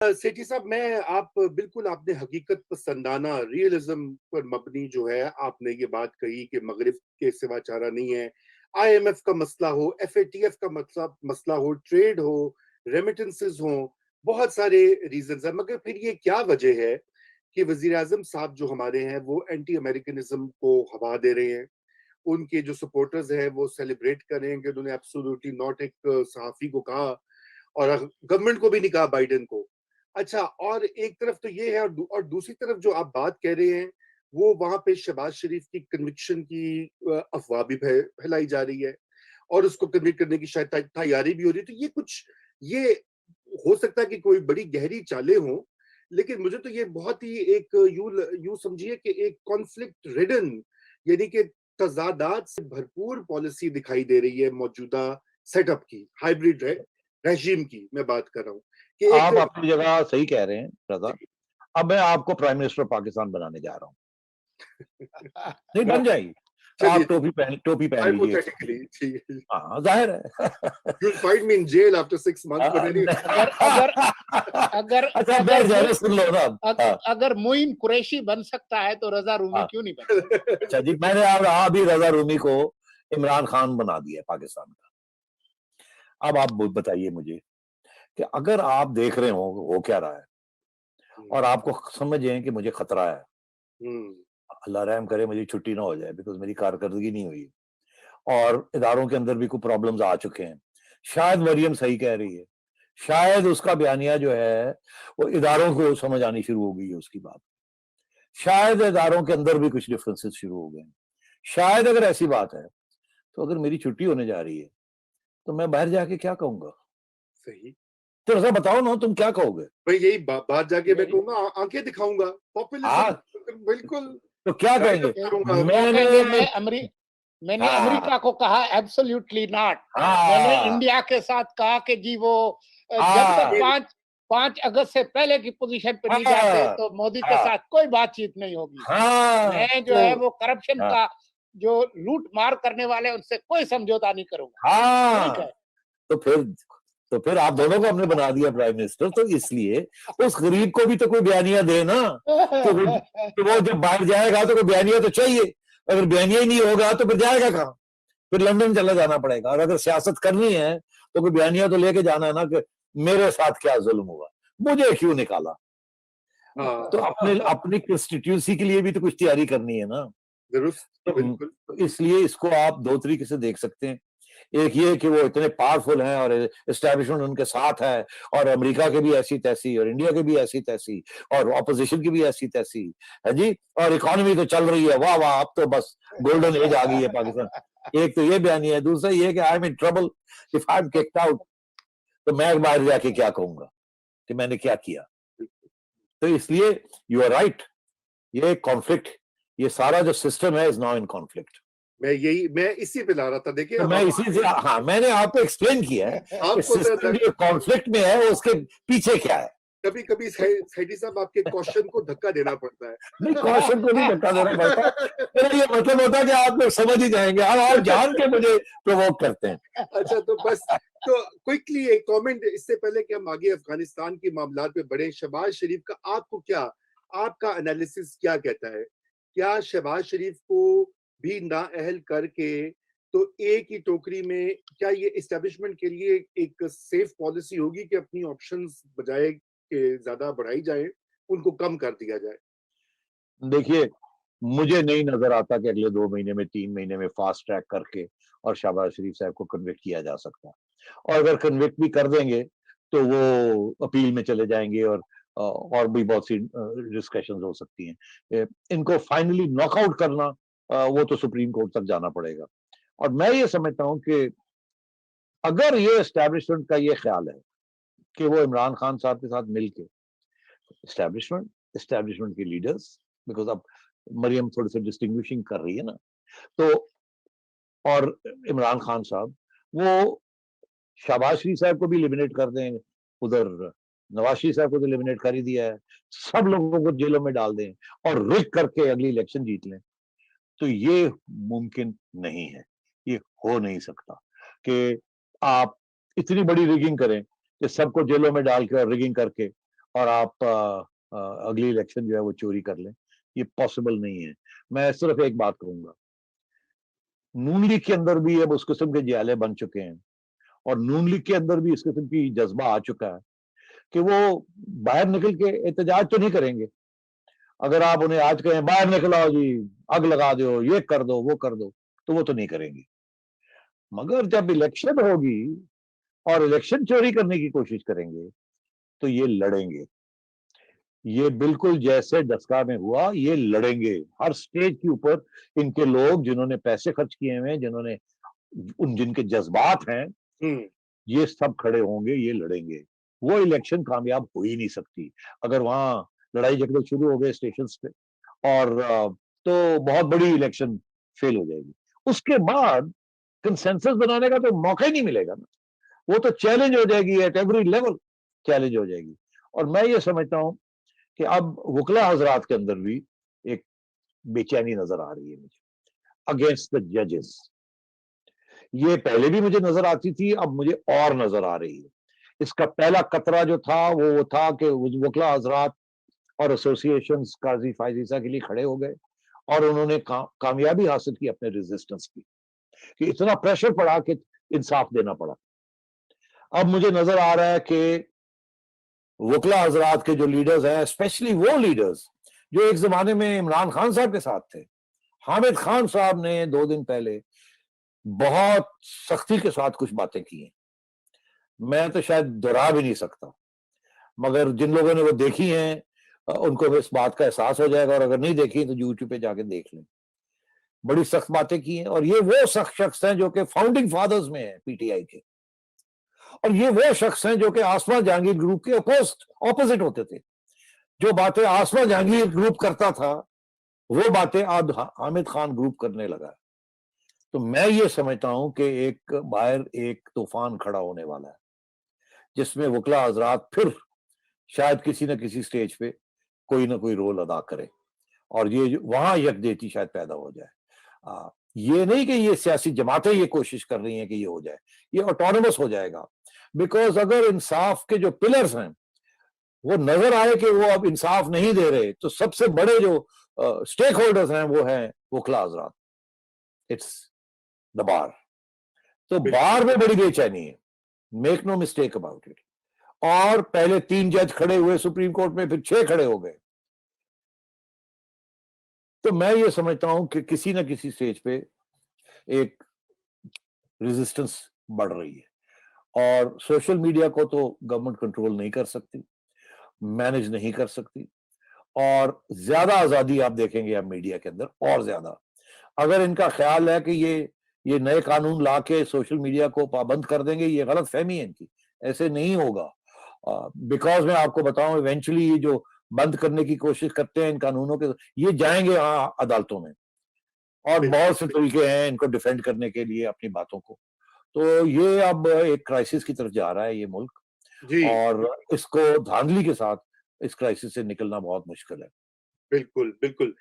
सेठी साहब, मैं आप बिल्कुल आपने हकीकत पसंदाना रियलिज्म पर मबनी जो है आपने ये बात कही कि मगरिब के सिवा चारा नहीं है। आईएमएफ का मसला हो, एफएटीएफ का मसला मसला हो, ट्रेड हो, रेमिटेंसेस हो, बहुत सारे रीजंस हैं, मगर फिर ये क्या वजह है कि वजीर आजम साहब जो हमारे हैं वो एंटी अमेरिकनिज्म को हवा दे रहे हैं। उनके जो सपोर्टर्स हैं वो सेलिब्रेट कर रहे हैं कि उन्होंने एब्सोल्युटली नॉट, एक सहाफी को कहा और गवर्नमेंट को भी नहीं कहा, बाइडेन को। अच्छा, और एक तरफ तो ये है, और दूसरी तरफ जो आप बात कह रहे हैं वो वहां पे शहबाज शरीफ की कन्विक्शन की अफवाह भी फैलाई जा रही है और उसको कन्विक्ट करने की शायद तैयारी भी हो रही है। तो ये कुछ, ये हो सकता है कि कोई बड़ी गहरी चालें हों, लेकिन मुझे तो ये बहुत ही एक यूं यूं समझिए कि एक कॉन्फ्लिक्ट रिडन, यानी कि तजादात से भरपूर पॉलिसी दिखाई दे रही है मौजूदा सेटअप की, हाइब्रिड रेजीम की मैं बात कर रहा हूँ कि एक आप तरफ। अपनी जगह सही कह रहे हैं रजा। अब मैं आपको प्राइम मिनिस्टर पाकिस्तान बनाने जा रहा हूँ। नहीं, बन जाएगी। चलिए, आप टोपी पहन लीजिए एक छोटी हाइपोथेटिकली सी। ठीक है, हाँ, जाहिर है। you'll find me in jail after 6 months, but anyway. अगर अगर अगर अच्छा, अगर बैठ जाए, सुन लो ना। हाँ, अगर मोइन कुरैशी बन सकता है तो रजा रूमी हाँ। क्यों नहीं बन सकता? अच्छा जी, मैंने अब अभी रजा रूमी को इमरान खान बना दिया पाकिस्तान का। अब आप बताइए मुझे कि अगर आप देख रहे हो क्या रहा है और आपको समझें कि मुझे खतरा है, हम्म, अल्लाह रहम करे मुझे छुट्टी ना हो जाए, बिकॉज मेरी कारकर्दगी नहीं हुई और इदारों के अंदर भी कुछ प्रॉब्लम्स आ चुके हैं। शायद मरियम सही कह रही है, शायद उसका बयानिया जो है वो इदारों को समझ आनी शुरू हो गई है उसकी बात। शायद इदारों के अंदर भी कुछ डिफरेंसेस शुरू हो गए हैं। शायद अगर ऐसी बात है तो अगर मेरी छुट्टी होने जा रही है तो मैं बाहर जाके क्या कहूंगा? सही। तो ऐसा बताओ ना, तुम क्या कहोगे? भाई यही बात जाके मैं कहूंगा, आंखें दिखाऊंगा, पॉपुलिज्म, हाँ, बिल्कुल तो क्या राइट कहेंगे? अप करूंगा। क्या कहेंगे? मैंने मैंने हाँ अमेरिका को कहा एब्सोल्युटली नॉट। मैंने हाँ इंडिया के साथ कहा कि जी वो जब तक हाँ 5 अगस्त से पहले की पोजीशन पे नहीं जाते हाँ तो मोदी के हाँ साथ कोई बातचीत नहीं होगी। हाँ, मैं जो है तो वो करप्शन हाँ का, जो लूट मार करने वाले उनसे कोई समझौता नहीं करूंगा। ठीक हाँ, है। तो फिर आप दोनों को हमने बना दिया प्राइम मिनिस्टर, तो इसलिए उस गरीब को भी तो कोई बयानिया दे ना। तो वो जब बाहर जाएगा तो कोई बयानिया तो चाहिए। अगर बयानिया ही नहीं होगा तो फिर जाएगा कहाँ? फिर लंदन चला जाना पड़ेगा। और अगर सियासत करनी है तो कोई बयानिया तो लेके जाना है ना कि मेरे साथ क्या जुल्म हुआ, मुझे क्यों निकाला। तो हाँ, अपनी कंस्टिट्यूंसी के लिए भी तो कुछ तैयारी करनी है ना। दुरुस्त, बिल्कुल। तो इसलिए इसको आप दो तरीके से देख सकते हैं। एक ये कि वो इतने पावरफुल हैं और एस्टैब्लिशमेंट उनके साथ है, और अमेरिका के भी ऐसी तैसी और इंडिया के भी ऐसी तैसी और ऑपोजिशन की भी ऐसी तैसी है जी, और इकोनॉमी तो चल रही है, वाह वाह, अब तो बस गोल्डन एज आ गई है पाकिस्तान। एक तो ये बयान है, दूसरा ये कि I am in trouble if I am kicked out, तो मैं बाहर जाके क्या कहूंगा कि मैंने क्या किया। तो इसलिए यू आर राइट, ये कॉन्फ्लिक्ट, ये सारा जो सिस्टम है इज नाउ इन कॉन्फ्लिक्ट। मैं इसी पे ला रहा था, देखिए तो अब मैं आप इसी से, हाँ, मैंने आपको एक्सप्लेन किया है कि आपको सिस्टम जो कॉन्फ्लिक्ट में है उसके पीछे क्या है। कभी कभी सैडी साहब आपके क्वेश्चन को धक्का देना पड़ता नहीं, कौशल को नहीं धक्का देना पड़ता। मेरा ये मतलब होता है कि आप लोग समझ ही जाएंगे, आप जान के मुझे प्रोवोक करते हैं। है। अच्छा, तो बस, तो क्विकली एक कमेंट इससे पहले कि हम आगे अफगानिस्तान के मामलात पे बढ़े, शहबाज शरीफ का आपको क्या, आपका एनालिसिस क्या कहता है? क्या शहबाज शरीफ को भी नाअहल करके तो एक ही टोकरी में, क्या ये इस्टेब्लिशमेंट के लिए एक सेफ पॉलिसी होगी कि अपनी ऑप्शंस बजाय के ज्यादा बढ़ाई जाए, उनको कम कर दिया जाए? देखिए, मुझे नहीं नजर आता कि अगले 2 महीने में, 3 महीने में फास्ट ट्रैक करके और शहबाज शरीफ साहब को कन्विक्ट किया जा सकता। और अगर कन्विक्ट भी कर देंगे तो वो अपील में चले जाएंगे और भी बहुत सी डिस्कशन हो सकती हैं। इनको फाइनली नॉकआउट करना, वो तो सुप्रीम कोर्ट तक जाना पड़ेगा। और मैं ये समझता हूं कि अगर ये एस्टैब्लिशमेंट का ये ख्याल है कि वो इमरान खान साहब के साथ मिलके, एस्टैब्लिशमेंट एस्टैब्लिशमेंट के लीडर्स, बिकॉज अब मरियम थोड़ी सी डिस्टिंग्विशिंग कर रही है ना, तो और इमरान खान साहब, वो शहबाज शरीफ साहब को भी एलिमिनेट कर दें, उधर नवाज शरीफ साहब को तो एलिमिनेट कर ही दिया है, सब लोगों को जेलों में डाल दें और रिग करके अगली इलेक्शन जीत लें, तो ये मुमकिन नहीं है। ये हो नहीं सकता कि आप इतनी बड़ी रिगिंग करें कि सबको जेलों में डाल के और रिगिंग करके और आप अगली इलेक्शन जो है वो चोरी कर लें, ये पॉसिबल नहीं है। मैं सिर्फ एक बात कहूंगा, नून लीग के अंदर भी अब उस किस्म के जियाले बन चुके हैं और नून लीग के अंदर भी इस किस्म की जज्बा आ चुका है कि वो बाहर निकल के एहतजाज तो नहीं करेंगे। अगर आप उन्हें आज कहें बाहर निकल आओ जी, आग लगा दो, ये कर दो, वो कर दो, तो वो तो नहीं करेंगे। मगर जब इलेक्शन होगी और इलेक्शन चोरी करने की कोशिश करेंगे, तो ये लड़ेंगे। ये बिल्कुल जैसे डस्का में हुआ, ये लड़ेंगे। हर स्टेज के ऊपर इनके लोग जिन्होंने पैसे खर्च किए हुए हैं, जिन्होंने जिनके जज्बात हैं, ये सब खड़े होंगे, ये लड़ेंगे। वो इलेक्शन कामयाब हो ही नहीं सकती अगर वहां लड़ाई झगड़े शुरू हो गए स्टेशन पे, और तो बहुत बड़ी इलेक्शन फेल हो जाएगी। उसके बाद कंसेंसस बनाने का तो मौका ही नहीं मिलेगा ना। वो तो चैलेंज हो जाएगी, एट एवरी लेवल चैलेंज हो जाएगी। और मैं ये समझता हूं कि अब वकला हजरात के अंदर भी एक बेचैनी नजर आ रही है मुझे अगेंस्ट द जजेस। ये पहले भी मुझे नजर आती थी, अब मुझे और नजर आ रही है। इसका पहला कतरा जो था वो था कि वकला हजरात और एसोसिएशन काजी फायजीसा के लिए खड़े हो गए और उन्होंने कामयाबी हासिल की अपने रेजिस्टेंस की, कि इतना प्रेशर पड़ा कि इंसाफ देना पड़ा। अब मुझे नजर आ रहा है कि वकला हजरात के जो लीडर्स हैं, स्पेशली वो लीडर्स जो एक जमाने में इमरान खान साहब के साथ थे, हामिद खान साहब ने 2 दिन पहले बहुत सख्ती के साथ कुछ बातें की हैं, मैं तो शायद दोहरा भी नहीं सकता। मगर जिन लोगों ने वो देखी हैं उनको इस बात का एहसास हो जाएगा, और अगर नहीं देखी तो यूट्यूब पे जाके देख लें। बड़ी सख्त बातें की हैं, और ये वो सख्त शख्स हैं जो कि फाउंडिंग फादर्स में है पीटीआई के, और ये वो शख्स हैं जो कि आसमा जहांगीर ग्रुप के ऑपोजिट होते थे। जो बातें आसमा जहांगीर ग्रुप करता था वो बातें अब हामिद खान ग्रुप करने लगा। तो मैं ये समझता हूं कि एक बाहर एक तूफान खड़ा होने वाला है, जिसमें वकला हजरात फिर शायद किसी न किसी स्टेज पे कोई ना कोई रोल अदा करे, और ये वहां यकजहती शायद पैदा हो जाए। ये नहीं कि ये सियासी जमातें ये कोशिश कर रही हैं कि ये हो जाए, ये ऑटोनमस हो जाएगा। बिकॉज अगर इंसाफ के जो पिलर्स हैं वो नजर आए कि वो अब इंसाफ नहीं दे रहे, तो सबसे बड़े जो स्टेक होल्डर्स हैं वो हैं वकला हजरात, इट्स द बार। तो बार में बड़ी बेचैनी है, make no mistake about it. और पहले 3 जज खड़े हुए सुप्रीम कोर्ट में, फिर 6 खड़े हो गए। तो मैं ये समझता हूं कि किसी ना किसी स्टेज पे एक रेजिस्टेंस बढ़ रही है, और सोशल मीडिया को तो गवर्नमेंट कंट्रोल नहीं कर सकती, मैनेज नहीं कर सकती, और ज्यादा आजादी आप देखेंगे अब मीडिया के अंदर, और ज्यादा। अगर इनका ख्याल है कि ये नए कानून ला के सोशल मीडिया को पाबंद कर देंगे, ये गलत फहमी है इनकी, ऐसे नहीं होगा। बिकॉज मैं आपको बताऊं, इवेंचुअली ये जो बंद करने की कोशिश करते हैं इन कानूनों के, ये जाएंगे अदालतों में, और बहुत से तरीके हैं इनको डिफेंड करने के लिए अपनी बातों को। तो ये अब एक क्राइसिस की तरफ जा रहा है ये मुल्क, और इसको धांधली के साथ इस क्राइसिस से निकलना बहुत मुश्किल है। बिल्कुल, बिल्कुल।